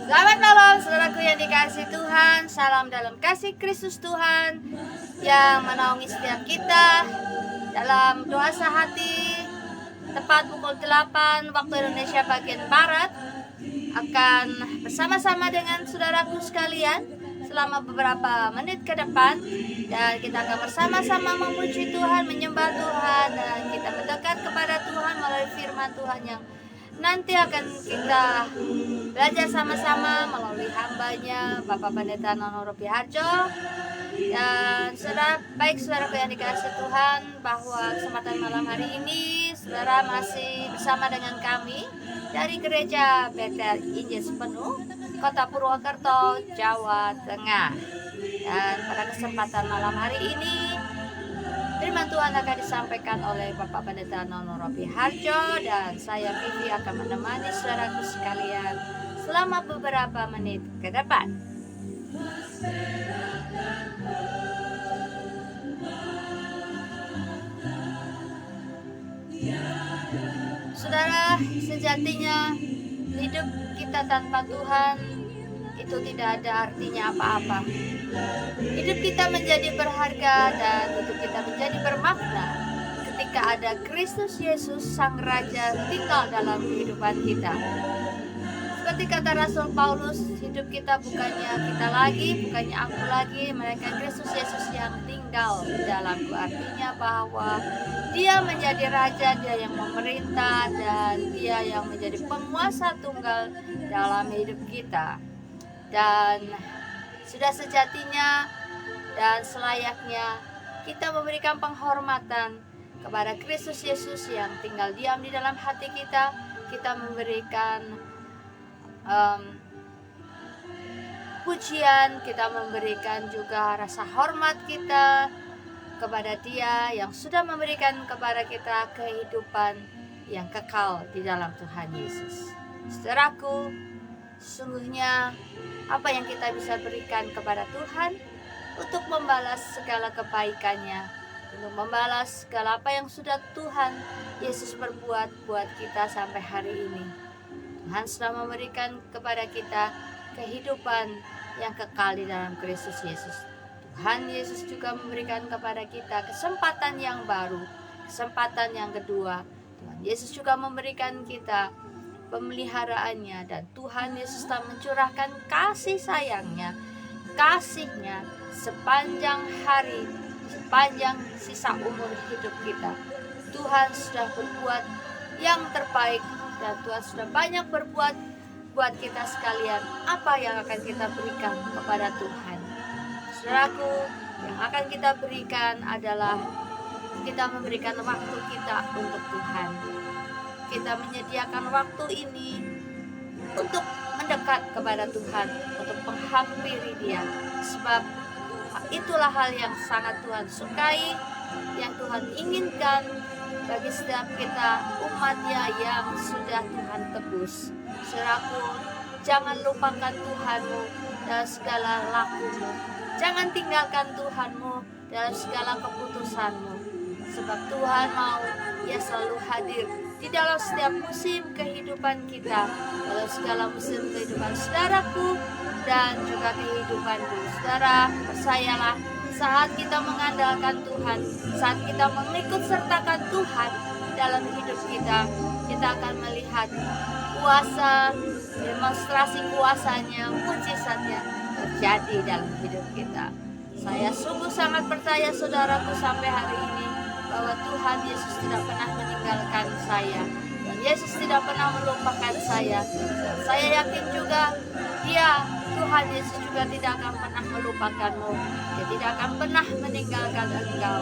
Selamat malam saudaraku yang dikasihi Tuhan. Salam dalam kasih Kristus Tuhan yang menaungi setiap kita dalam doa sehati. Tepat pukul 8 waktu Indonesia bagian Barat akan bersama-sama dengan saudaraku sekalian selama beberapa menit ke depan, dan kita akan bersama-sama memuji Tuhan, menyembah Tuhan, dan kita mendekat kepada Tuhan melalui firman Tuhan yang nanti akan kita belajar sama-sama melalui hambanya Bapak Pendeta Nono Ropi Harjo. Dan saudara yang dikasihi Tuhan, bahwa kesempatan malam hari ini saudara masih bersama dengan kami dari Gereja Bethel Injil Sepenuh, Kota Purwokerto, Jawa Tengah. Dan pada kesempatan malam hari ini firman Tuhan akan disampaikan oleh Bapak Pendeta Nono Ropi Harjo, dan saya Vivi akan menemani saudaraku sekalian selama beberapa menit ke depan. Saudara, sejatinya hidup kita tanpa Tuhan itu tidak ada artinya apa-apa. Hidup kita menjadi berharga dan hidup kita menjadi bermakna ketika ada Kristus Yesus Sang Raja tinggal dalam kehidupan kita. Seperti kata Rasul Paulus, hidup kita bukannya kita lagi, bukannya aku lagi, melainkan Kristus Yesus yang tinggal di dalamku. Artinya bahwa Dia menjadi Raja, Dia yang memerintah, dan Dia yang menjadi penguasa tunggal dalam hidup kita. Dan sudah sejatinya dan selayaknya kita memberikan penghormatan kepada Kristus Yesus yang tinggal diam di dalam hati kita. Kita memberikan pujian, kita memberikan juga rasa hormat kita kepada Dia yang sudah memberikan kepada kita kehidupan yang kekal di dalam Tuhan Yesus. Saudaraku, sesungguhnya apa yang kita bisa berikan kepada Tuhan untuk membalas segala kebaikannya, untuk membalas segala apa yang sudah Tuhan Yesus berbuat buat kita sampai hari ini. Tuhan sudah memberikan kepada kita kehidupan yang kekal di dalam Kristus Yesus. Tuhan Yesus juga memberikan kepada kita kesempatan yang baru, kesempatan yang kedua. Tuhan Yesus juga memberikan kita pemeliharaannya, dan Tuhan Yesus telah mencurahkan kasih sayangnya, kasihnya sepanjang hari, sepanjang sisa umur hidup kita. Tuhan sudah berbuat yang terbaik, dan Tuhan sudah banyak berbuat buat kita sekalian. Apa yang akan kita berikan kepada Tuhan? Saudaraku, yang akan kita berikan adalah kita memberikan waktu kita untuk Tuhan. Kita menyediakan waktu ini untuk mendekat kepada Tuhan, untuk menghampiri Dia, sebab itulah hal yang sangat Tuhan sukai, yang Tuhan inginkan bagi setiap kita umat-Nya yang sudah Tuhan tebus. Saudaraku, jangan lupakan Tuhanmu dalam segala lakumu, jangan tinggalkan Tuhanmu dalam segala keputusanmu, sebab Tuhan mau Ia selalu hadir di dalam setiap musim kehidupan kita, dalam segala musim kehidupan saudaraku dan juga kehidupanku. Saudara, percayalah, saat kita mengandalkan Tuhan, saat kita mengikut sertakan Tuhan dalam hidup kita, kita akan melihat kuasa, demonstrasi kuasanya, mujizatnya terjadi dalam hidup kita. Saya sungguh sangat percaya saudaraku sampai hari ini bahwa Tuhan Yesus tidak pernah meninggalkan saya, dan Yesus tidak pernah melupakan saya. Dan saya yakin juga Tuhan Yesus juga tidak akan pernah melupakanmu. Dia tidak akan pernah meninggalkan engkau.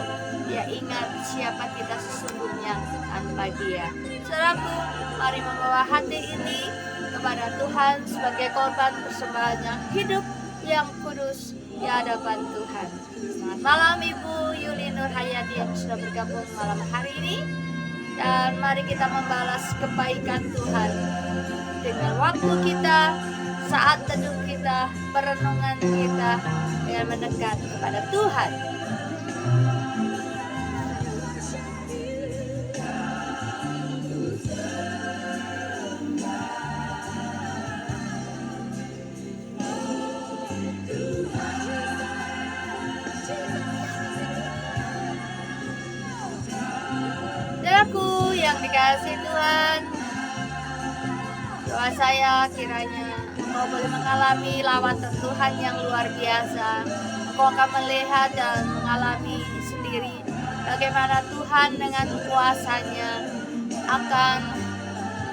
Dia ingat siapa kita sesungguhnya tanpa Dia. Saudaraku, mari membawa hati ini kepada Tuhan sebagai korban persembahan yang hidup, yang kudus di hadapan Tuhan. Selamat malam Ibu Yuli Nur Hayati yang sudah bergabung malam hari ini. Dan mari kita membalas kebaikan Tuhan dengan waktu kita, saat teduh kita, perenungan kita, dengan mendekat kepada Tuhan. dikasihi Tuhan, doa saya kiranya Engkau boleh mengalami lawatan Tuhan yang luar biasa. Engkau akan melihat dan mengalami sendiri bagaimana Tuhan dengan kuasa-Nya akan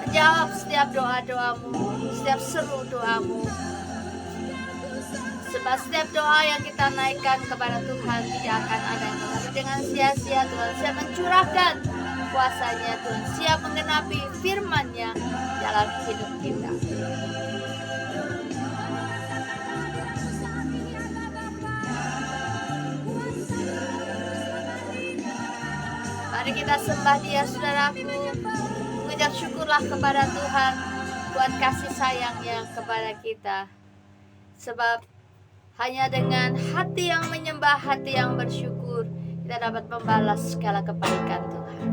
menjawab setiap doa-doamu, setiap seru doamu. Sebab setiap doa yang kita naikkan kepada Tuhan tidak akan ada yang kembali dengan sia-sia. Tuhan siap mencurahkan kuasa-Nya, Tuhan siap menggenapi firman-Nya dalam hidup kita. Mari kita sembah Dia, saudaraku. Mengucap syukurlah kepada Tuhan buat kasih sayang-Nya kepada kita. Sebab hanya dengan hati yang menyembah, hati yang bersyukur, kita dapat membalas segala kebaikan Tuhan.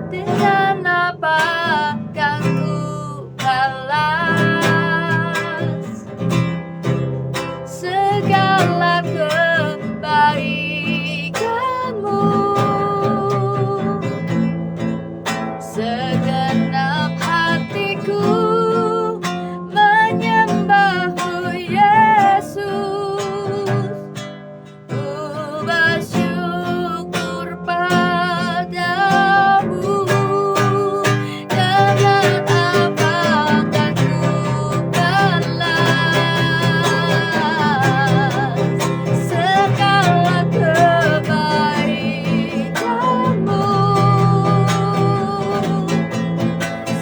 Dengan apa kan ku balas segala kebaikanmu? Segenap hatiku menyembahmu, Yesus. Ku bersyukur padamu. Dengan apa akan ku balas segala kebaikanmu?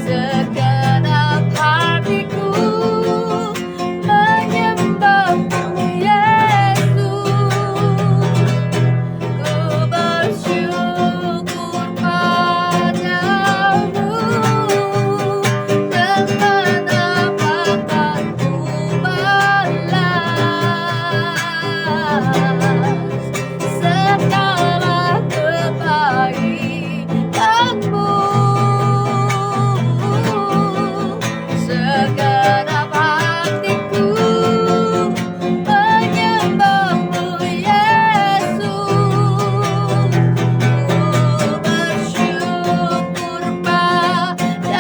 Segenap hatiku menyembahmu, Yesus. Ku bersyukur padamu. Dengan apa akan ku balas segala kebaikanmu? Segenap hatiku menyembahmu, Yesus. Ku bersyukur padamu.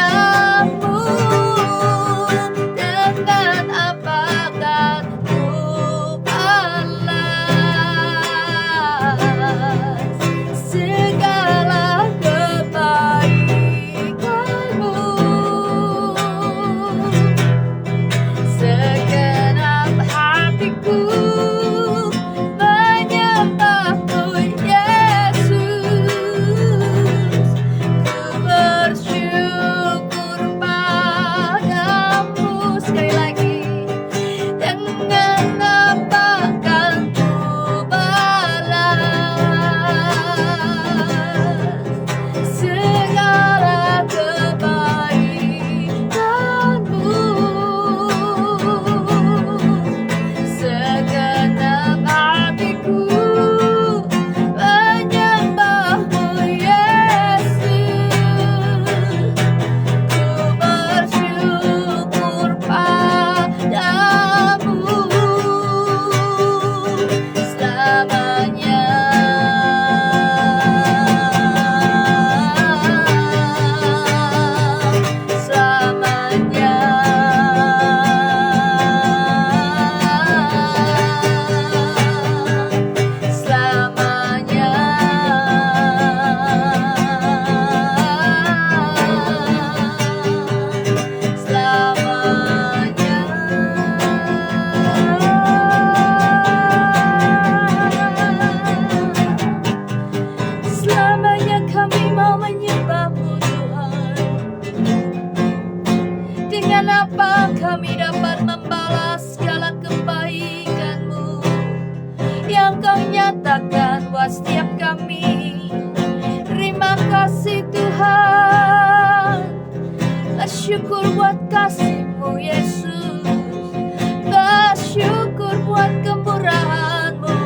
Dengan apa akan ku balas segala kebaikanmu? Segenap hatiku menyembahmu, Yesus. Ku bersyukur padamu. Sekali lagi, dengan apa akan ku balas segala kebaikanmu? Segenap hatiku menyembahmu, Yesus. Ku bersyukur padamu selamanya. Selamanya. Selamanya. Selamanya kami mau menyembahmu, Tuhan. Dengan apa kami dapat membalas segala kebaikan-Mu yang Kau nyatakan buat setiap kami. Terima kasih Tuhan. Bersyukur buat kasih-Mu, Yesus. Bersyukur buat kemurahan-Mu.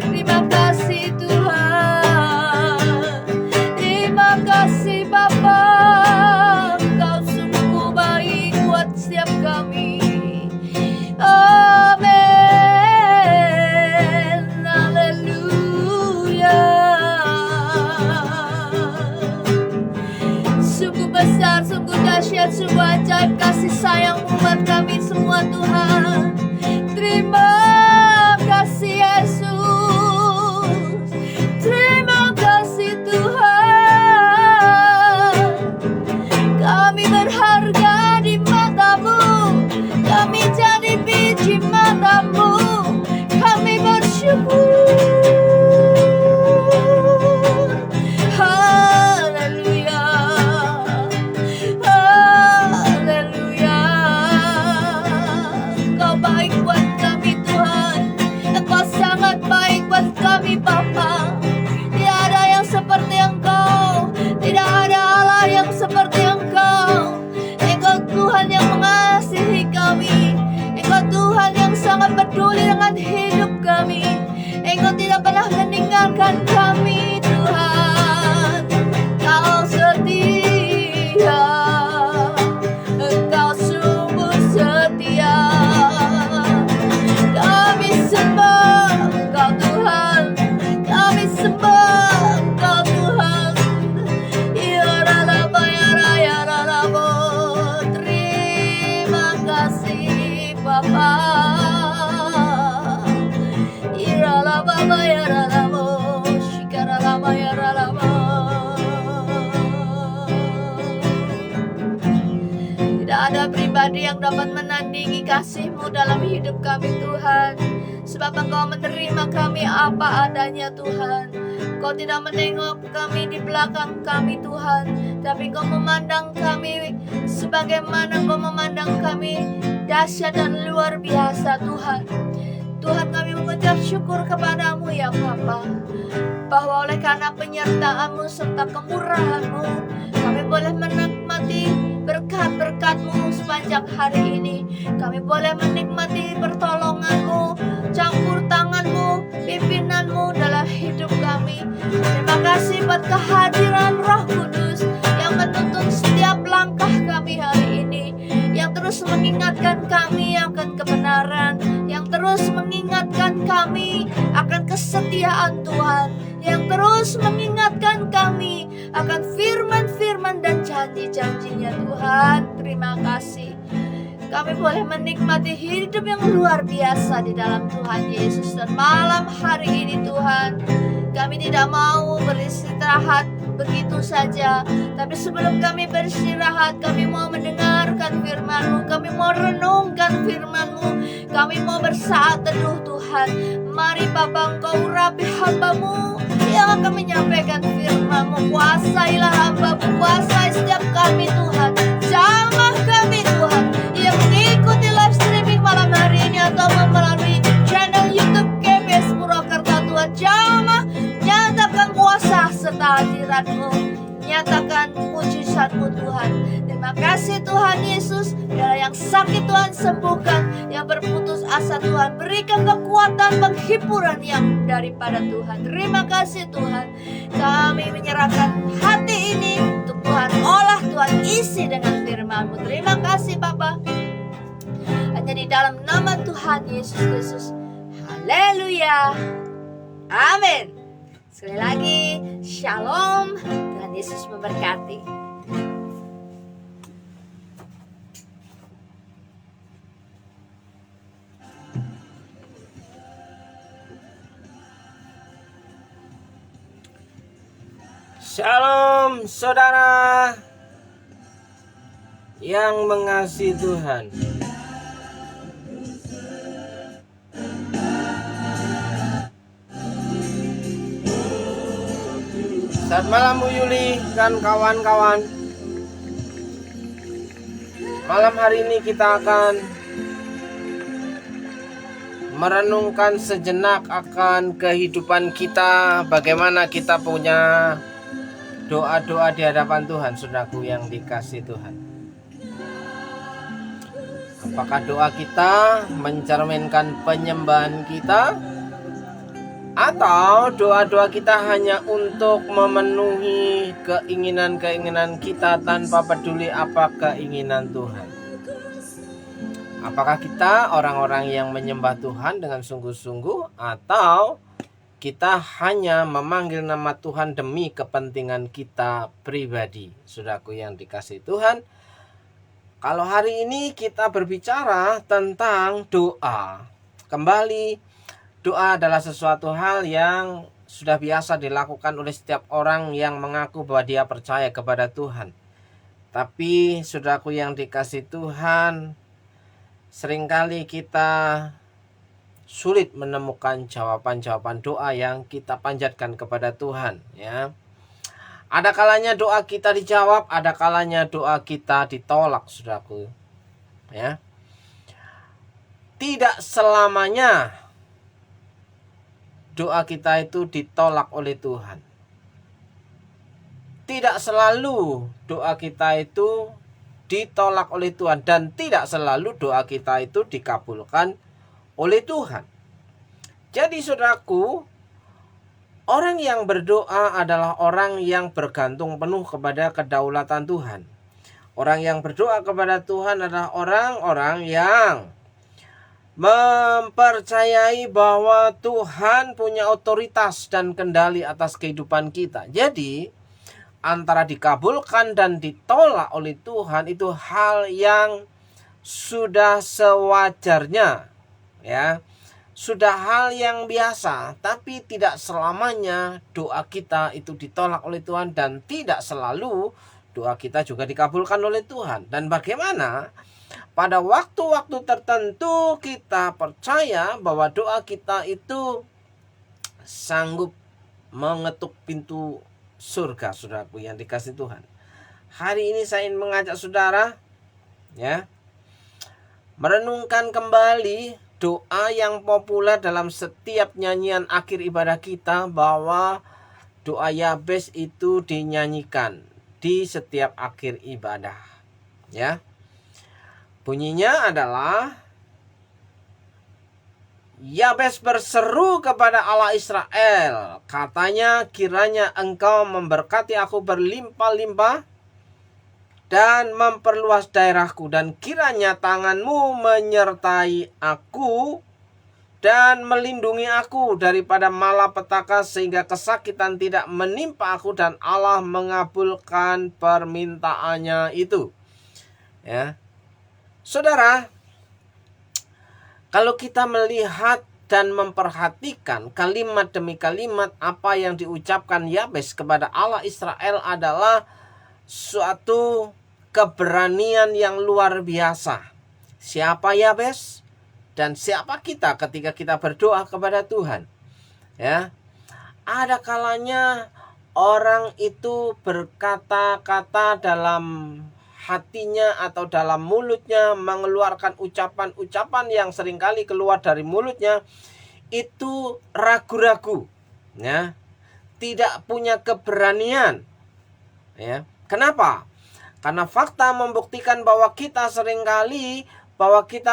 Terima kasih Tuhan. Terima kasih Bapa. Kau sungguh baik buat setiap kami. Amin. menyaksikan sebuah ajaib kasih sayang buat kami semua Tuhan. Terima kasih Yesus, terima kasih Tuhan. Kami berharga di matamu, kami jadi biji matamu, kami bersyukur. Haleluya, haleluya. Kau baik buat kami Tuhan, Engkau sangat baik buat kami Bapa. Tidak ada yang seperti Engkau, tidak ada Allah yang seperti Engkau. Engkau Tuhan yang mengasihi kami, Engkau Tuhan yang sangat peduli dengan hidup kami. Engkau tidak pernah meninggalkan kami Tuhan. Kau setia, Engkau sungguh setia. Kami sembah Engkau Tuhan, kami sembah Engkau Tuhan. Ya Ralaba, ya Raya Ralabo. Terima kasih Bapa. Ya Ralaba, ya Ralabo. Shikara Lama, ya Ralabo. Tidak ada pribadi yang dapat menandingi kasih-Mu dalam hidup kami Tuhan. Sebab Engkau menerima kami apa adanya Tuhan. Kau tidak menengok kami di belakang kami Tuhan, tapi Kau memandang kami sebagaimana Kau memandang kami dahsyat dan luar biasa Tuhan. Tuhan, kami mengucap syukur kepadamu ya Bapa, bahwa oleh karena penyertaan-Mu serta kemurahan-Mu, kami boleh menikmati berkat-berkat-Mu sepanjang hari ini. Kami boleh menikmati pertolongan-Mu, campur tangan-Mu, pimpinan-Mu dalam hidup kami. Terima kasih buat kehadiran Roh Kudus yang menuntun setiap langkah kami hari ini, yang terus mengingatkan kami akan kebenaran, yang terus mengingatkan kami akan kesetiaan Tuhan, yang terus mengingatkan kami akan firman-firman dan janji-janjinya Tuhan. Terima kasih. Kami boleh menikmati hidup yang luar biasa di dalam Tuhan Yesus. Dan malam hari ini Tuhan, kami tidak mau beristirahat begitu saja, tapi sebelum kami beristirahat, kami mau mendengarkan firman-Mu, kami mau renungkan firman-Mu, kami mau bersaat teduh Tuhan. Mari Bapa, Engkau urapi hamba-Mu yang akan menyampaikan firman-Mu. Kuasailah hamba-Mu, kuasai setiap kami Tuhan, jamah kami Tuhan yang mengikuti live streaming malam hari ini atau melalui channel YouTube KBS Purwakarta. Tuhan, jamah, nyatakan kuasa serta hadirat-Mu, nyatakan mujizat-Mu Tuhan. Terima kasih Tuhan Yesus. Bila yang sakit Tuhan sembuhkan, yang berputus asa Tuhan berikan kekuatan, penghiburan yang daripada Tuhan. Terima kasih Tuhan. Kami menyerahkan hati ini untuk Tuhan olah, Tuhan isi dengan firman-Mu. Terima kasih Bapa. Hanya di dalam nama Tuhan Yesus Kristus. Haleluya. Amin. Sekali lagi, Shalom. Tuhan Yesus memberkati. Shalom saudara yang mengasihi Tuhan. Selamat malam Bu Yuli dan kawan-kawan. Malam hari ini kita akan merenungkan sejenak akan kehidupan kita, bagaimana kita punya doa-doa di hadapan Tuhan, saudaraku yang dikasihi Tuhan. Apakah doa kita mencerminkan penyembahan kita, atau doa-doa kita hanya untuk memenuhi keinginan-keinginan kita tanpa peduli apa keinginan Tuhan? Apakah kita orang-orang yang menyembah Tuhan dengan sungguh-sungguh, atau kita hanya memanggil nama Tuhan demi kepentingan kita pribadi? Saudaraku yang dikasihi Tuhan, Kalau hari ini kita berbicara tentang doa. Kembali, doa adalah sesuatu hal yang sudah biasa dilakukan oleh setiap orang yang mengaku bahwa dia percaya kepada Tuhan. Tapi saudaraku yang dikasih Tuhan, seringkali kita sulit menemukan jawaban-jawaban doa yang kita panjatkan kepada Tuhan, ya. Ada kalanya doa kita dijawab, ada kalanya doa kita ditolak, saudaraku. Ya. Tidak selamanya doa kita itu ditolak oleh Tuhan. Tidak selalu doa kita itu ditolak oleh Tuhan, dan tidak selalu doa kita itu dikabulkan oleh Tuhan. Jadi saudaraku, orang yang berdoa adalah orang yang bergantung penuh kepada kedaulatan Tuhan. Orang yang berdoa kepada Tuhan adalah orang-orang yang mempercayai bahwa Tuhan punya otoritas dan kendali atas kehidupan kita. Jadi, antara dikabulkan dan ditolak oleh Tuhan itu hal yang sudah sewajarnya, ya. Sudah hal yang biasa, tapi tidak selamanya doa kita itu ditolak oleh Tuhan, dan tidak selalu doa kita juga dikabulkan oleh Tuhan. Dan bagaimana pada waktu-waktu tertentu kita percaya bahwa doa kita itu sanggup mengetuk pintu surga, saudaraku yang dikasih Tuhan. Hari ini saya ingin mengajak saudara, ya, merenungkan kembali doa yang populer dalam setiap nyanyian akhir ibadah kita, bahwa doa Yabes itu dinyanyikan di setiap akhir ibadah, ya. Bunyinya adalah, Yabes berseru kepada Allah Israel, katanya, kiranya engkau memberkati aku berlimpah-limpah dan memperluas daerahku, dan kiranya tanganmu menyertai aku dan melindungi aku daripada malapetaka, sehingga kesakitan tidak menimpa aku. Dan Allah mengabulkan permintaannya itu, ya. Saudara, kalau kita melihat dan memperhatikan kalimat demi kalimat apa yang diucapkan Yabes kepada Allah Israel adalah suatu keberanian yang luar biasa. Siapa Yabes dan siapa kita ketika kita berdoa kepada Tuhan, ya. Ada kalanya orang itu berkata-kata dalam hatinya atau dalam mulutnya, mengeluarkan ucapan-ucapan yang seringkali keluar dari mulutnya itu ragu-ragu, ya, tidak punya keberanian, ya. Kenapa? Karena fakta membuktikan bahwa kita seringkali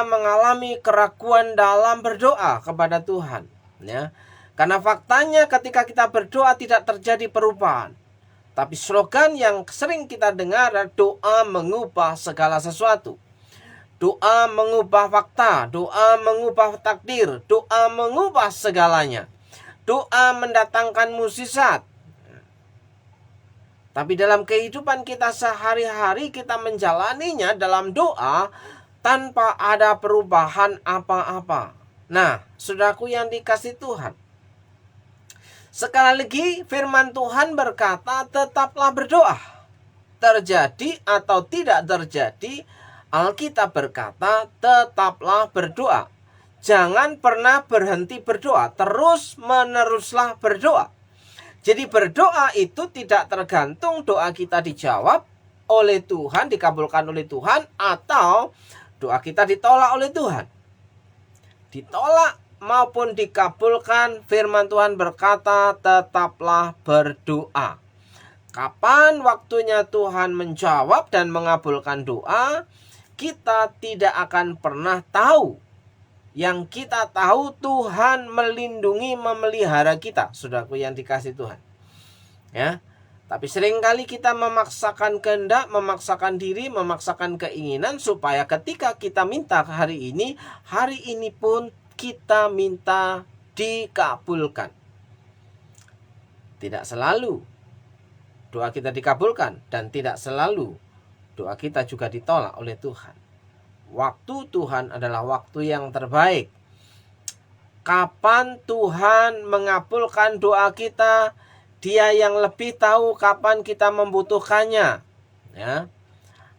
mengalami keraguan dalam berdoa kepada Tuhan, ya. Karena faktanya ketika kita berdoa tidak terjadi perubahan. Tapi slogan yang sering kita dengar adalah doa mengubah segala sesuatu. Doa mengubah fakta, doa mengubah takdir, doa mengubah segalanya. Doa mendatangkan mukjizat. Tapi dalam kehidupan kita sehari-hari kita menjalaninya dalam doa tanpa ada perubahan apa-apa. Nah, saudaraku yang dikasih Tuhan, sekali lagi firman Tuhan berkata, tetaplah berdoa. Terjadi atau tidak terjadi, Alkitab berkata, tetaplah berdoa. Jangan pernah berhenti berdoa, terus meneruslah berdoa. Jadi berdoa itu tidak tergantung doa kita dijawab oleh Tuhan, dikabulkan oleh Tuhan, atau doa kita ditolak oleh Tuhan. Ditolak maupun dikabulkan, firman Tuhan berkata, tetaplah berdoa. Kapan waktunya Tuhan menjawab dan mengabulkan doa, kita tidak akan pernah tahu. Yang kita tahu, Tuhan melindungi, memelihara kita, saudaraku yang dikasih Tuhan, ya. Tapi seringkali kita memaksakan kehendak, memaksakan diri, memaksakan keinginan, supaya ketika kita minta hari ini pun kita minta dikabulkan. Tidak selalu doa kita dikabulkan, dan tidak selalu doa kita juga ditolak oleh Tuhan. Waktu Tuhan adalah waktu yang terbaik. Kapan Tuhan mengabulkan doa kita, Dia yang lebih tahu kapan kita membutuhkannya. Ya.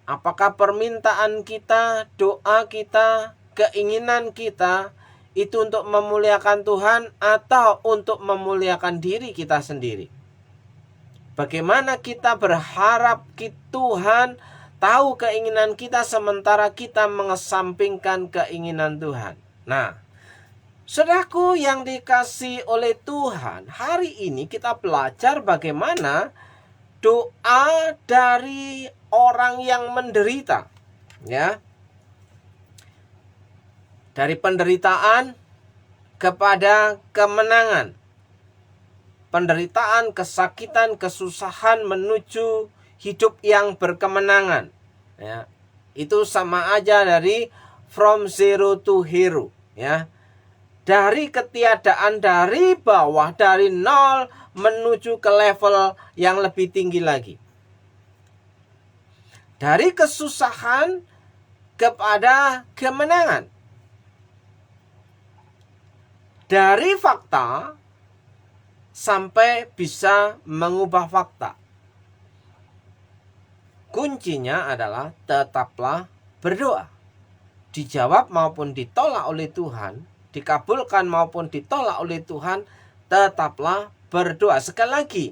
Apakah permintaan kita, doa kita, keinginan kita itu untuk memuliakan Tuhan atau untuk memuliakan diri kita sendiri? Bagaimana kita berharap Tuhan tahu keinginan kita sementara kita mengesampingkan keinginan Tuhan. Nah, saudaraku yang dikasihi oleh Tuhan, hari ini kita belajar bagaimana doa dari orang yang menderita, ya. Dari penderitaan kepada kemenangan. Penderitaan, kesakitan, kesusahan menuju hidup yang berkemenangan. Ya, itu sama aja dari from zero to hero. Ya, dari ketiadaan, dari bawah, dari nol menuju ke level yang lebih tinggi lagi. Dari kesusahan kepada kemenangan. Dari fakta sampai bisa mengubah fakta. Kuncinya adalah tetaplah berdoa. Dijawab maupun ditolak oleh Tuhan, dikabulkan maupun ditolak oleh Tuhan, tetaplah berdoa. Sekali lagi,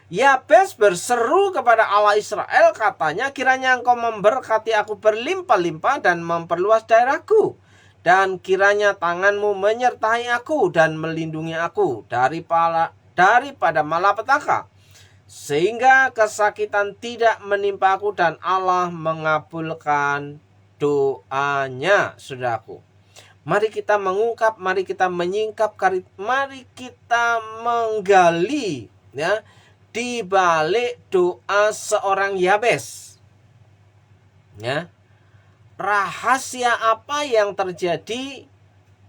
Yabes berseru kepada Allah Israel, katanya, kiranya engkau memberkati aku berlimpah-limpah dan memperluas daerahku. Dan kiranya tanganmu menyertai aku dan melindungi aku daripada malapetaka, sehingga kesakitan tidak menimpa aku, dan Allah mengabulkan doanya. Saudaraku, mari kita mengungkap, mari kita menyingkap, mari kita menggali, ya, di balik doa seorang Yabes. Ya, rahasia apa yang terjadi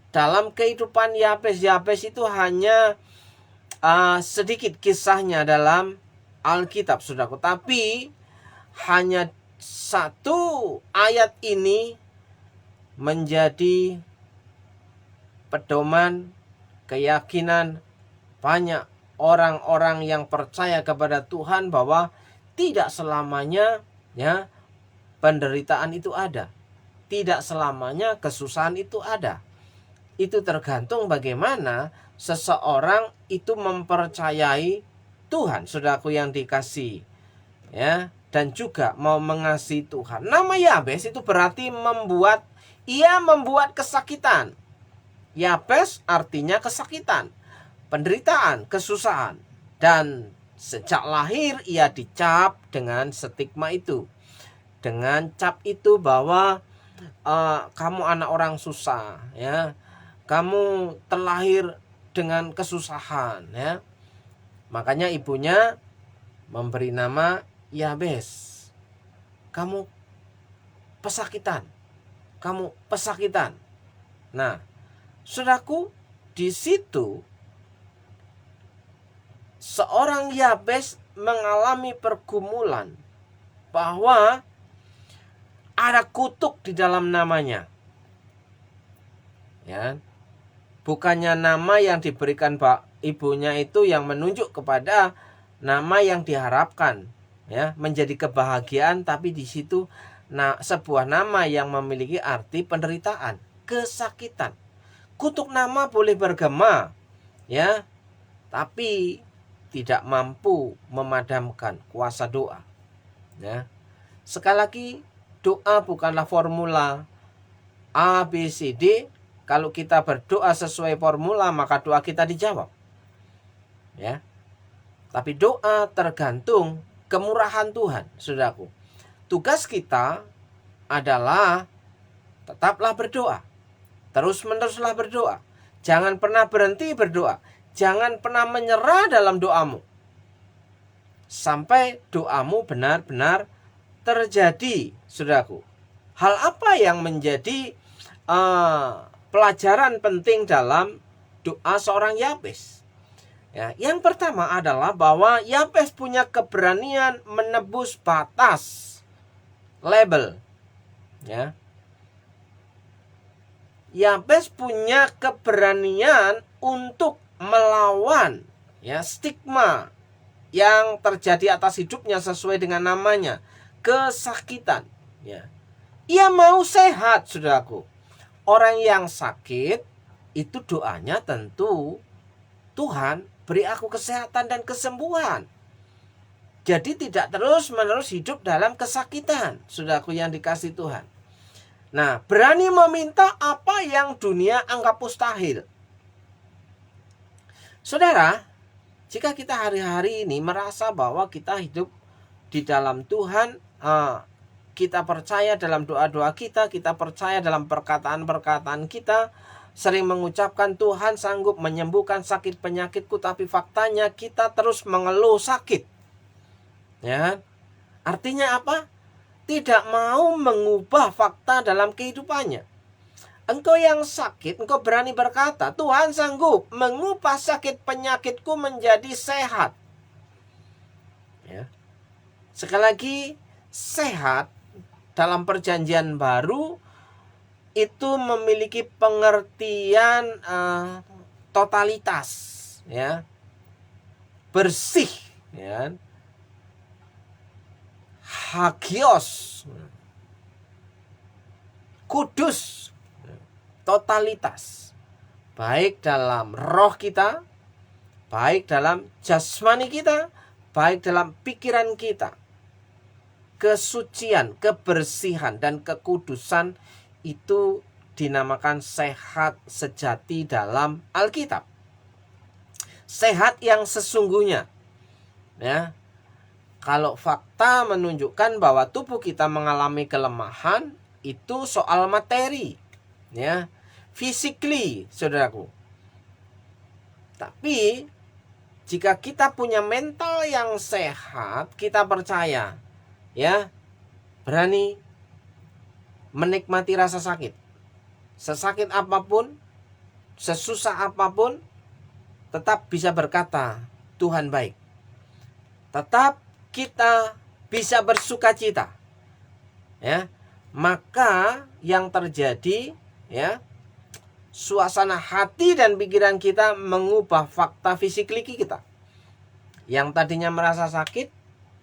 dalam kehidupan Yabes? Yabes itu hanya sedikit kisahnya dalam Alkitab, saudaraku. Tapi hanya satu ayat ini menjadi pedoman keyakinan banyak orang-orang yang percaya kepada Tuhan bahwa tidak selamanya, ya, penderitaan itu ada. Tidak selamanya kesusahan itu ada. Itu tergantung bagaimana seseorang itu mempercayai Tuhan, saudaraku yang dikasihi, ya, dan juga mau mengasihi Tuhan. Nama Yabes itu berarti ia membuat kesakitan. Yabes artinya kesakitan, penderitaan, kesusahan. Dan sejak lahir ia dicap dengan stigma itu. Dengan cap itu bahwa kamu anak orang susah, ya. Kamu terlahir dengan kesusahan, ya. Makanya ibunya memberi nama Yabes. Kamu pesakitan. Kamu pesakitan. Nah, saudaraku, di situ seorang Yabes mengalami pergumulan bahwa ada kutuk di dalam namanya. Ya. Bukannya nama yang diberikan ibunya itu yang menunjuk kepada nama yang diharapkan, ya, menjadi kebahagiaan, tapi di situ sebuah nama yang memiliki arti penderitaan, kesakitan. Kutuk nama boleh bergema, ya, tapi tidak mampu memadamkan kuasa doa. Ya. Sekali lagi, doa bukanlah formula A, B, C, D. Kalau kita berdoa sesuai formula, maka doa kita dijawab. Ya. Tapi doa tergantung kemurahan Tuhan, saudaraku. Tugas kita adalah tetaplah berdoa. Terus-meneruslah berdoa. Jangan pernah berhenti berdoa. Jangan pernah menyerah dalam doamu. Sampai doamu benar-benar terjadi, saudaraku. Hal apa yang menjadi pelajaran penting dalam doa seorang Yabes? Ya, yang pertama adalah bahwa Yabes punya keberanian menebus batas label. Ya. Yabes punya keberanian untuk melawan ya stigma yang terjadi atas hidupnya sesuai dengan namanya, kesakitan. Ya. Ia mau sehat, saudaraku. Orang yang sakit itu doanya tentu, Tuhan beri aku kesehatan dan kesembuhan. Jadi tidak terus-menerus hidup dalam kesakitan, saudaraku yang dikasihi Tuhan. Nah, berani meminta apa yang dunia anggap mustahil. Saudara, jika kita hari-hari ini merasa bahwa kita hidup di dalam Tuhan, kita percaya dalam doa-doa kita percaya dalam perkataan-perkataan kita, sering mengucapkan Tuhan sanggup menyembuhkan sakit penyakitku, tapi faktanya kita terus mengeluh sakit. Ya. Artinya apa? Tidak mau mengubah fakta dalam kehidupannya. Engkau yang sakit, engkau berani berkata, Tuhan sanggup mengubah sakit penyakitku menjadi sehat. Ya. Sekali lagi, sehat dalam perjanjian baru itu memiliki pengertian totalitas, ya, bersih, ya, hagios, kudus, totalitas, baik dalam roh kita, baik dalam jasmani kita, baik dalam pikiran kita. Kesucian, kebersihan, dan kekudusan itu dinamakan sehat sejati dalam Alkitab. Sehat yang sesungguhnya. Ya. Kalau fakta menunjukkan bahwa tubuh kita mengalami kelemahan, itu soal materi, ya, physically, saudaraku. Tapi jika kita punya mental yang sehat, kita percaya, ya, berani menikmati rasa sakit. Sesakit apapun, sesusah apapun, tetap bisa berkata, Tuhan baik. Tetap kita bisa bersuka cita, ya. Maka yang terjadi, ya, suasana hati dan pikiran kita mengubah fakta fisik kita. Yang tadinya merasa sakit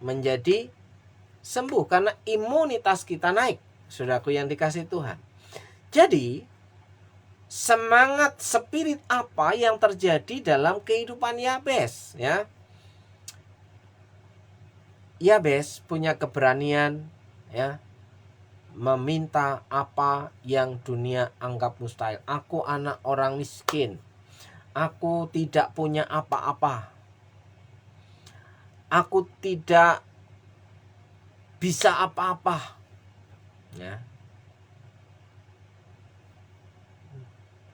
menjadi sembuh karena imunitas kita naik, saudaraku yang dikasihi Tuhan. Jadi semangat spirit apa yang terjadi dalam kehidupan Yabes, ya? Yabes punya keberanian, ya, meminta apa yang dunia anggap mustahil. Aku anak orang miskin. Aku tidak punya apa-apa. Aku tidak bisa apa-apa. Ya.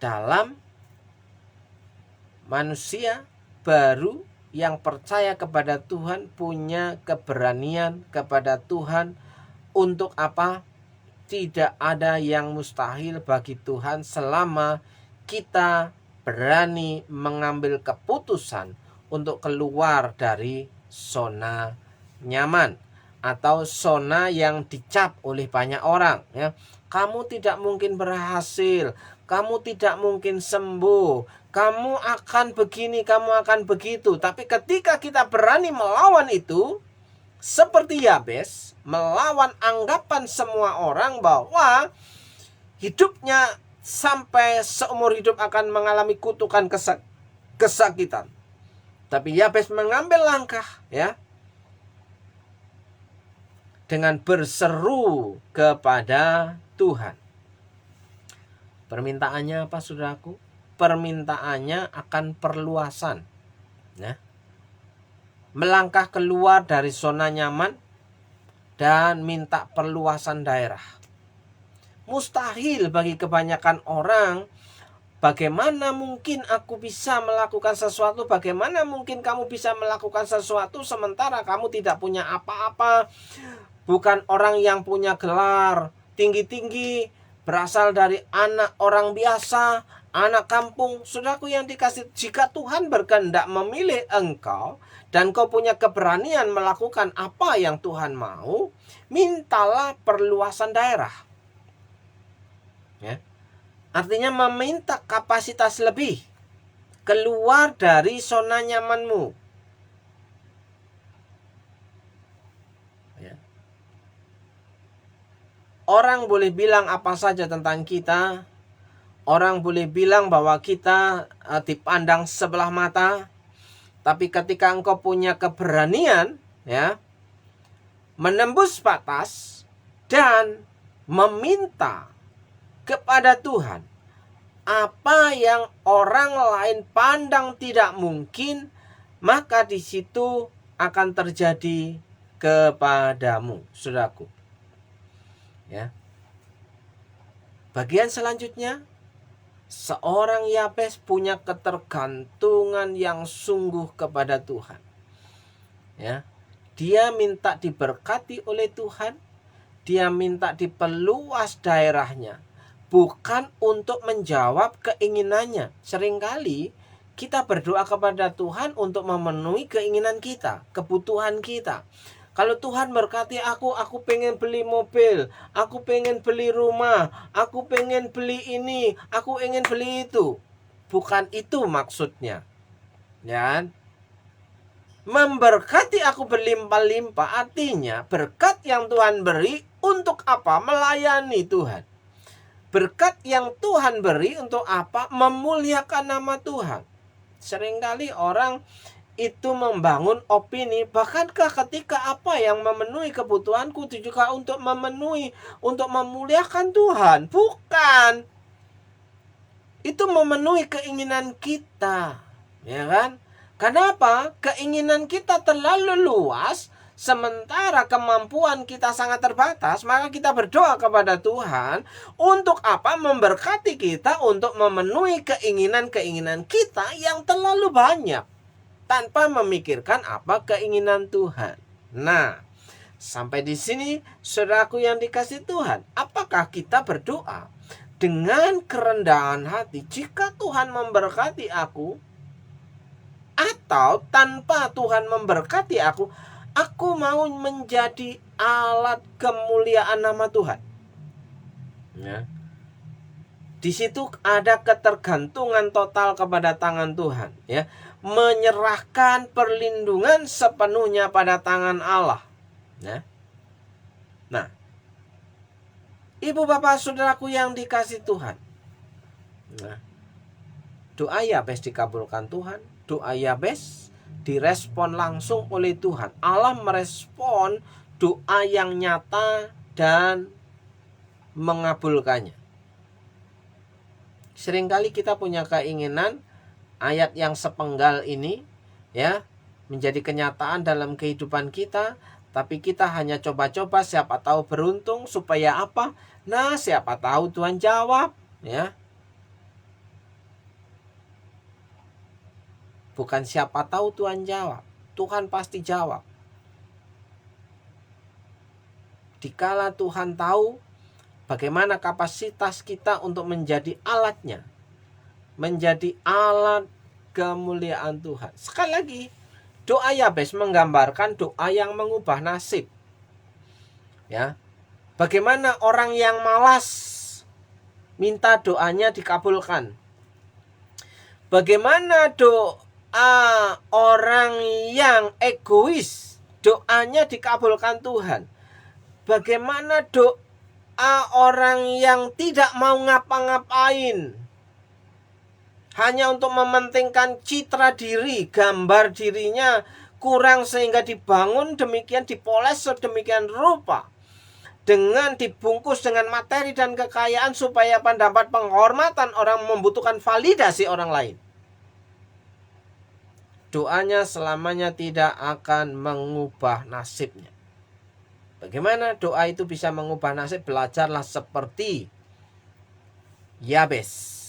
Dalam manusia baru yang percaya kepada Tuhan, punya keberanian kepada Tuhan untuk apa? Tidak ada yang mustahil bagi Tuhan selama kita berani mengambil keputusan untuk keluar dari zona nyaman atau zona yang dicap oleh banyak orang, ya. Kamu tidak mungkin berhasil, kamu tidak mungkin sembuh, kamu akan begini, kamu akan begitu. Tapi ketika kita berani melawan itu, seperti Yabes, melawan anggapan semua orang bahwa hidupnya sampai seumur hidup akan mengalami kutukan kesakitan. Tapi Yabes mengambil langkah, ya, dengan berseru kepada Tuhan. Permintaannya apa, saudaraku? Permintaannya akan perluasan, ya. Melangkah keluar dari zona nyaman dan minta perluasan daerah. Mustahil bagi kebanyakan orang. Bagaimana mungkin aku bisa melakukan sesuatu? Bagaimana mungkin kamu bisa melakukan sesuatu sementara kamu tidak punya apa-apa? Bukan orang yang punya gelar tinggi-tinggi, berasal dari anak orang biasa, anak kampung, saudaraku yang dikasih, jika Tuhan berkehendak memilih engkau dan kau punya keberanian melakukan apa yang Tuhan mau, mintalah perluasan daerah. Ya. Artinya meminta kapasitas lebih, keluar dari zona nyamanmu. Ya. Orang boleh bilang apa saja tentang kita. Orang boleh bilang bahwa kita dipandang sebelah mata, tapi ketika engkau punya keberanian, ya, menembus batas dan meminta kepada Tuhan apa yang orang lain pandang tidak mungkin, maka di situ akan terjadi kepadamu, saudaraku. Ya. Bagian selanjutnya, seorang Yabes punya ketergantungan yang sungguh kepada Tuhan. Ya, dia minta diberkati oleh Tuhan, dia minta diperluas daerahnya, bukan untuk menjawab keinginannya. Seringkali kita berdoa kepada Tuhan untuk memenuhi keinginan kita, kebutuhan kita. Kalau Tuhan berkati aku pengen beli mobil, aku pengen beli rumah, aku pengen beli ini, aku ingin beli itu. Bukan itu maksudnya. Ya. Memberkati aku berlimpah-limpah artinya berkat yang Tuhan beri untuk apa? Melayani Tuhan. Berkat yang Tuhan beri untuk apa? Memuliakan nama Tuhan. Seringkali orang itu membangun opini, bahkankah ketika apa yang memenuhi kebutuhanku itu juga untuk memuliakan Tuhan? Bukan. Itu memenuhi keinginan kita, ya kan? Kenapa? Keinginan kita terlalu luas, sementara kemampuan kita sangat terbatas. Maka kita berdoa kepada Tuhan untuk apa? Memberkati kita untuk memenuhi keinginan-keinginan kita yang terlalu banyak, tanpa memikirkan apa keinginan Tuhan. Nah, sampai di sini saudaraku yang dikasih Tuhan, apakah kita berdoa dengan kerendahan hati, jika Tuhan memberkati aku, atau tanpa Tuhan memberkati aku mau menjadi alat kemuliaan nama Tuhan. Ya. Di situ ada ketergantungan total kepada tangan Tuhan, ya. Menyerahkan perlindungan sepenuhnya pada tangan Allah. Ya. Nah, ibu bapak saudaraku yang dikasih Tuhan, nah, doa Yabes dikabulkan Tuhan. Doa Yabes direspon langsung oleh Tuhan. Allah merespon doa yang nyata dan mengabulkannya. Seringkali kita punya keinginan ayat yang sepenggal ini, ya, menjadi kenyataan dalam kehidupan kita, tapi kita hanya coba-coba, siapa tahu beruntung, supaya apa? Nah, siapa tahu Tuhan jawab, ya. Bukan siapa tahu Tuhan jawab, Tuhan pasti jawab. Dikala Tuhan tahu bagaimana kapasitas kita untuk menjadi alatnya, menjadi alat kemuliaan Tuhan. Sekali lagi, doa Yabes menggambarkan doa yang mengubah nasib. Ya, bagaimana orang yang malas minta doanya dikabulkan. Bagaimana doa orang yang egois doanya dikabulkan Tuhan. Bagaimana doa orang yang tidak mau ngapa-ngapain, hanya untuk mementingkan citra diri, gambar dirinya kurang sehingga dibangun demikian, dipoles sedemikian rupa, dengan dibungkus dengan materi dan kekayaan supaya mendapat penghormatan, orang membutuhkan validasi orang lain. Doanya selamanya tidak akan mengubah nasibnya. Bagaimana doa itu bisa mengubah nasib? Belajarlah seperti Yabes.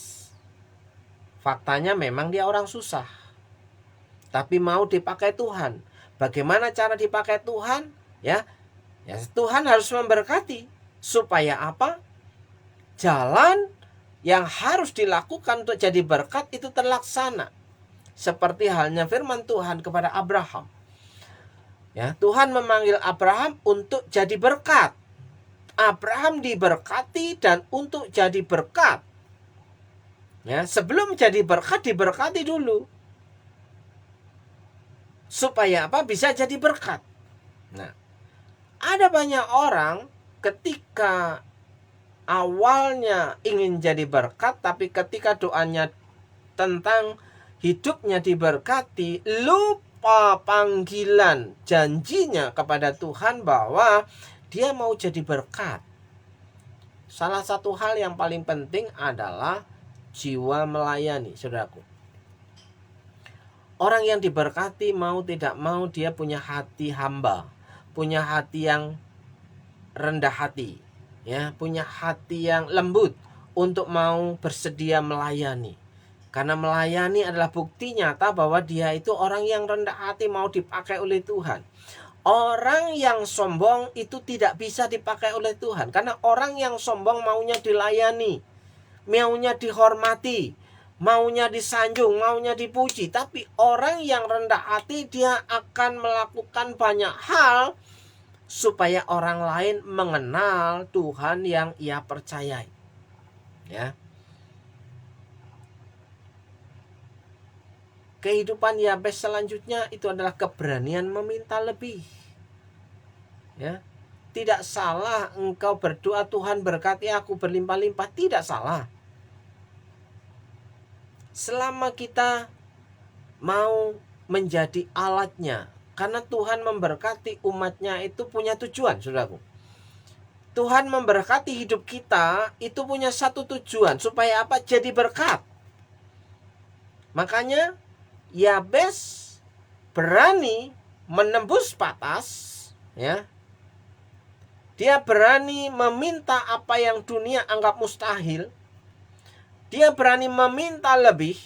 Faktanya memang dia orang susah, tapi mau dipakai Tuhan. Bagaimana cara dipakai Tuhan? Ya, Tuhan harus memberkati. Supaya apa? Jalan yang harus dilakukan untuk jadi berkat itu terlaksana. Seperti halnya firman Tuhan kepada Abraham. Ya, Tuhan memanggil Abraham untuk jadi berkat. Abraham diberkati dan untuk jadi berkat. Ya, sebelum jadi berkat diberkati dulu. Supaya apa? Bisa jadi berkat. Nah, ada banyak orang ketika awalnya ingin jadi berkat, tapi ketika doanya tentang hidupnya diberkati, lupa panggilan janjinya kepada Tuhan bahwa dia mau jadi berkat. Salah satu hal yang paling penting adalah jiwa melayani, saudaraku. Orang yang diberkati mau tidak mau dia punya hati hamba, punya hati yang rendah hati, ya, punya hati yang lembut untuk mau bersedia melayani. Karena melayani adalah bukti nyata bahwa dia itu orang yang rendah hati mau dipakai oleh Tuhan. Orang yang sombong itu tidak bisa dipakai oleh Tuhan. Karena orang yang sombong maunya dilayani, maunya dihormati, maunya disanjung, maunya dipuji. Tapi orang yang rendah hati dia akan melakukan banyak hal supaya orang lain mengenal Tuhan yang ia percayai. Ya. Kehidupan Yabes selanjutnya itu adalah keberanian meminta lebih. Ya. Tidak salah engkau berdoa, Tuhan berkati aku berlimpah-limpah, tidak salah. Selama kita mau menjadi alatnya, karena Tuhan memberkati umatnya itu punya tujuan, saudaraku. Tuhan memberkati hidup kita itu punya satu tujuan, supaya apa? Jadi berkat. Makanya Yabes berani menembus batas, ya. Dia berani meminta apa yang dunia anggap mustahil. Dia berani meminta lebih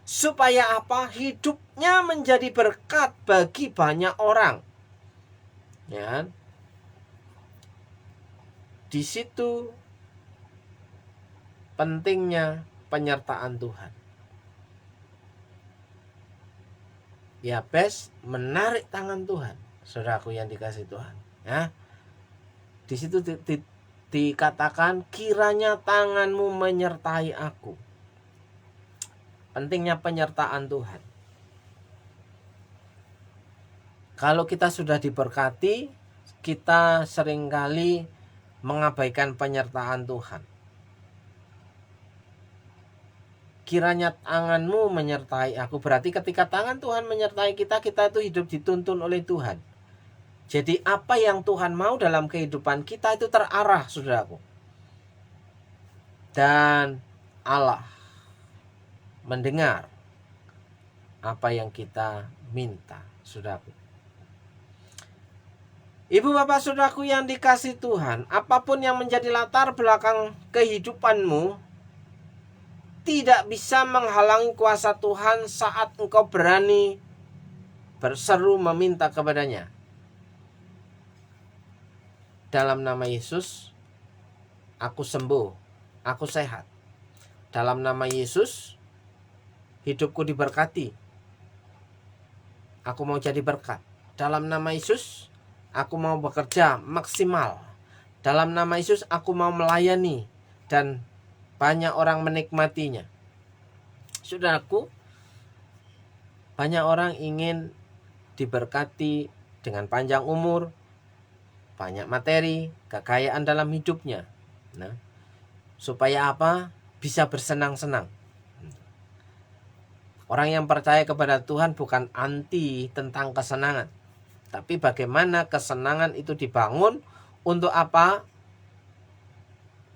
supaya apa? Hidupnya menjadi berkat bagi banyak orang. Ya. Di situ pentingnya penyertaan Tuhan. Yabes menarik tangan Tuhan, saudaraku yang dikasih Tuhan. Ya, di situ dikatakan kiranya tanganmu menyertai aku. Pentingnya penyertaan Tuhan. Kalau kita sudah diberkati, kita seringkali mengabaikan penyertaan Tuhan. Kiranya tanganmu menyertai aku. Berarti ketika tangan Tuhan menyertai kita, kita itu hidup dituntun oleh Tuhan. Jadi apa yang Tuhan mau dalam kehidupan kita itu terarah, saudaraku. Dan Allah mendengar apa yang kita minta, saudaraku. Ibu bapak saudaraku yang dikasih Tuhan, apapun yang menjadi latar belakang kehidupanmu, tidak bisa menghalangi kuasa Tuhan saat engkau berani berseru meminta kepadanya. Dalam nama Yesus, aku sembuh, aku sehat. Dalam nama Yesus, hidupku diberkati. Aku mau jadi berkat. Dalam nama Yesus, aku mau bekerja maksimal. Dalam nama Yesus, aku mau melayani dan banyak orang menikmatinya. Saudaraku, banyak orang ingin diberkati dengan panjang umur, banyak materi, kekayaan dalam hidupnya. Nah, supaya apa? Bisa bersenang-senang. Orang yang percaya kepada Tuhan bukan anti tentang kesenangan, tapi bagaimana kesenangan itu dibangun untuk apa?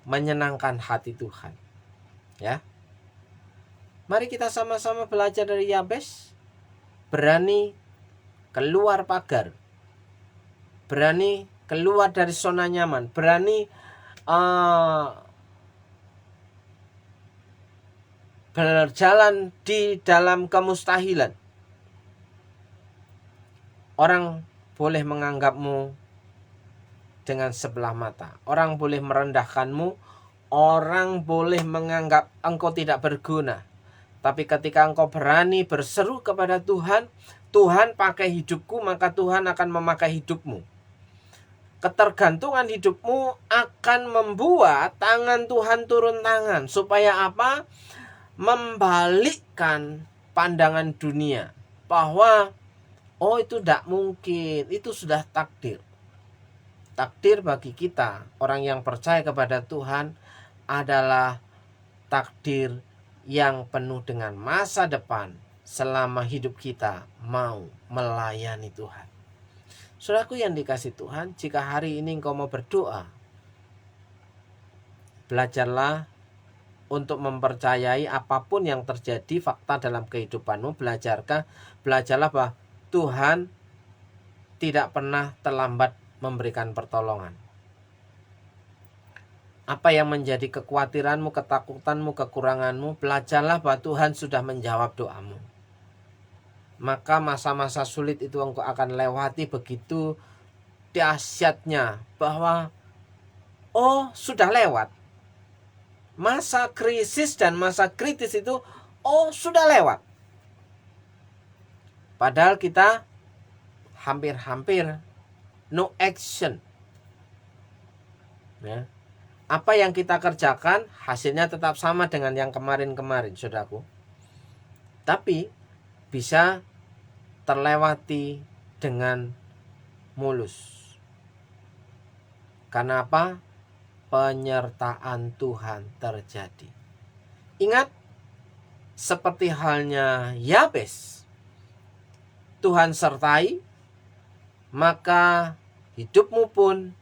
Menyenangkan hati Tuhan. Ya. Mari kita sama-sama belajar dari Yabes. Berani keluar pagar. Berani keluar dari zona nyaman. Berani berjalan di dalam kemustahilan. Orang boleh menganggapmu dengan sebelah mata. Orang boleh merendahkanmu, orang boleh menganggap engkau tidak berguna. Tapi ketika engkau berani berseru kepada Tuhan, Tuhan pakai hidupku, maka Tuhan akan memakai hidupmu. Ketergantungan hidupmu akan membuat tangan Tuhan turun tangan. Supaya apa? Membalikkan pandangan dunia. Bahwa, oh itu tidak mungkin, itu sudah takdir. Takdir bagi kita, orang yang percaya kepada Tuhan, adalah takdir yang penuh dengan masa depan selama hidup kita mau melayani Tuhan. Saudaraku yang dikasihi Tuhan, jika hari ini engkau mau berdoa, belajarlah untuk mempercayai apapun yang terjadi fakta dalam kehidupanmu. Belajarlah bahwa Tuhan tidak pernah terlambat memberikan pertolongan. Apa yang menjadi kekhawatiranmu, ketakutanmu, kekuranganmu, belajarlah bahwa Tuhan sudah menjawab doamu. Maka masa-masa sulit itu engkau akan lewati begitu dahsyatnya bahwa oh sudah lewat. Masa krisis dan masa kritis itu oh sudah lewat. Padahal kita hampir-hampir no action. Ya. Apa yang kita kerjakan hasilnya tetap sama dengan yang kemarin-kemarin, saudaraku. Tapi bisa terlewati dengan mulus. Karena apa? Penyertaan Tuhan terjadi. Ingat, seperti halnya Yabes, Tuhan sertai, maka hidupmu pun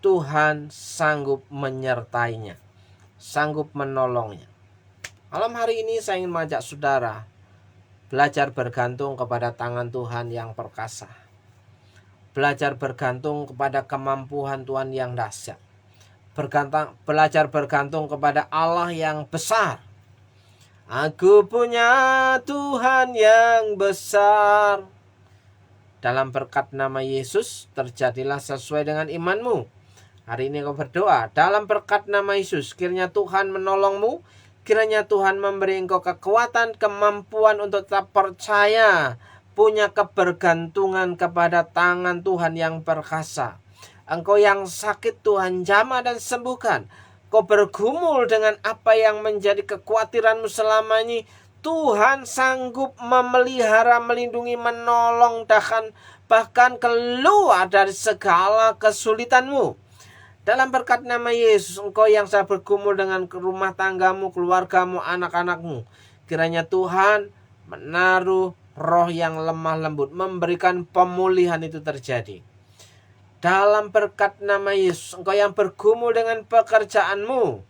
Tuhan sanggup menyertainya, sanggup menolongnya. Malam hari ini saya ingin mengajak saudara belajar bergantung kepada tangan Tuhan yang perkasa. Belajar bergantung kepada kemampuan Tuhan yang dahsyat. Belajar bergantung kepada Allah yang besar. Aku punya Tuhan yang besar. Dalam berkat nama Yesus, terjadilah sesuai dengan imanmu. Hari ini kau berdoa, dalam berkat nama Yesus, kiranya Tuhan menolongmu, kiranya Tuhan memberi engkau kekuatan, kemampuan untuk tetap percaya, punya kebergantungan kepada tangan Tuhan yang perkasa. Engkau yang sakit Tuhan jamah dan sembuhkan. Kau bergumul dengan apa yang menjadi kekhawatiranmu selama ini, Tuhan sanggup memelihara, melindungi, menolong, bahkan keluar dari segala kesulitanmu. Dalam berkat nama Yesus, engkau yang saya bergumul dengan rumah tanggamu, keluargamu, anak-anakmu, kiranya Tuhan menaruh roh yang lemah lembut, memberikan pemulihan itu terjadi. Dalam berkat nama Yesus, engkau yang bergumul dengan pekerjaanmu,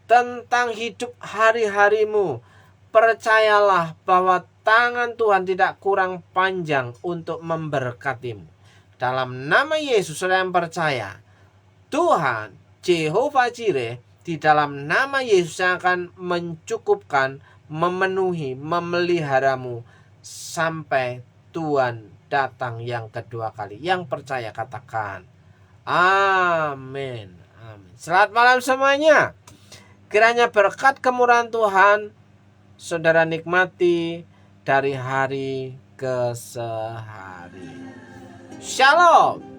tentang hidup hari-harimu, percayalah bahwa tangan Tuhan tidak kurang panjang untuk memberkatimu. Dalam nama Yesus, saudara yang percaya, Tuhan Jehovah Jireh di dalam nama Yesus yang akan mencukupkan, memenuhi, memeliharamu sampai Tuhan datang yang kedua kali. Yang percaya katakan amin. Amin. Selamat malam semuanya. Kiranya berkat kemurahan Tuhan saudara nikmati dari hari ke hari. Shalom.